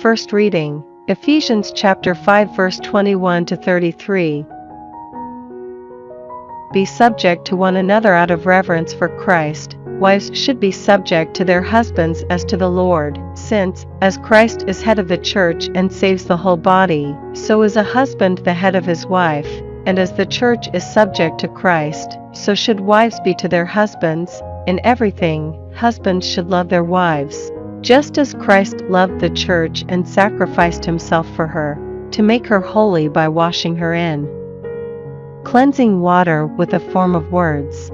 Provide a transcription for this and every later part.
First reading, Ephesians chapter 5 verse 21 to 33. Be subject to one another out of reverence for Christ. Wives should be subject to their husbands as to the Lord, since, as Christ is head of the church and saves the whole body, so is a husband the head of his wife, and as the church is subject to Christ, so should wives be to their husbands. In everything, husbands should love their wives, just as Christ loved the church and sacrificed himself for her, to make her holy by washing her in cleansing water with a form of words,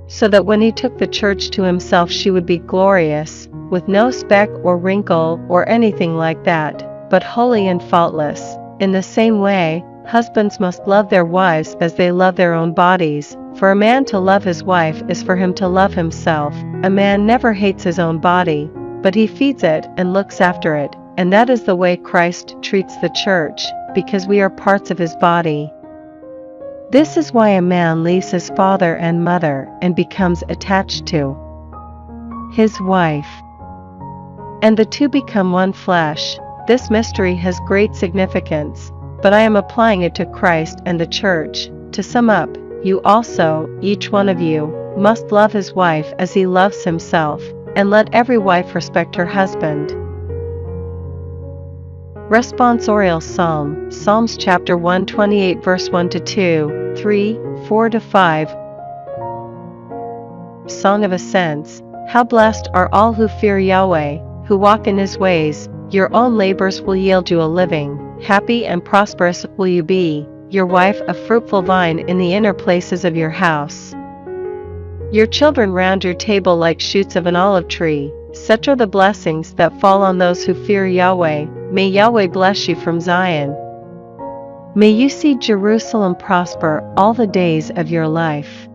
so that when he took the church to himself she would be glorious, with no speck or wrinkle or anything like that, but holy and faultless. In the same way, husbands must love their wives as they love their own bodies. For a man to love his wife is for him to love himself. A man never hates his own body, but he feeds it and looks after it, and that is the way Christ treats the church, because we are parts of his body. This is why a man leaves his father and mother and becomes attached to his wife, and the two become one flesh. This mystery has great significance, but I am applying it to Christ and the church. To sum up, you also, each one of you, must love his wife as he loves himself, and let every wife respect her husband. Responsorial Psalm, Psalms chapter 128 verse 1 to 2, 3, 4 to 5. Song of Ascents. How blessed are all who fear Yahweh, who walk in his ways. Your own labors will yield you a living. Happy and prosperous will you be, your wife a fruitful vine in the inner places of your house. Your children round your table like shoots of an olive tree. Such are the blessings that fall on those who fear Yahweh. May Yahweh bless you from Zion. May you see Jerusalem prosper all the days of your life.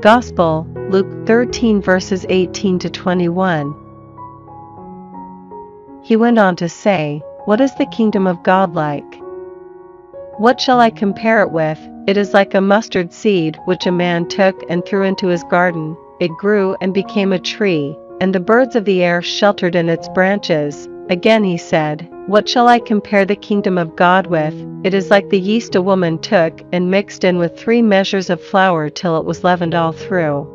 Gospel, Luke 13 verses 18 to 21. He went on to say, "What is the kingdom of God like? What shall I compare it with? It is like a mustard seed which a man took and threw into his garden. It grew and became a tree, and the birds of the air sheltered in its branches." Again he said, "What shall I compare the kingdom of God with? It is like the yeast a woman took and mixed in with 3 measures of flour till it was leavened all through."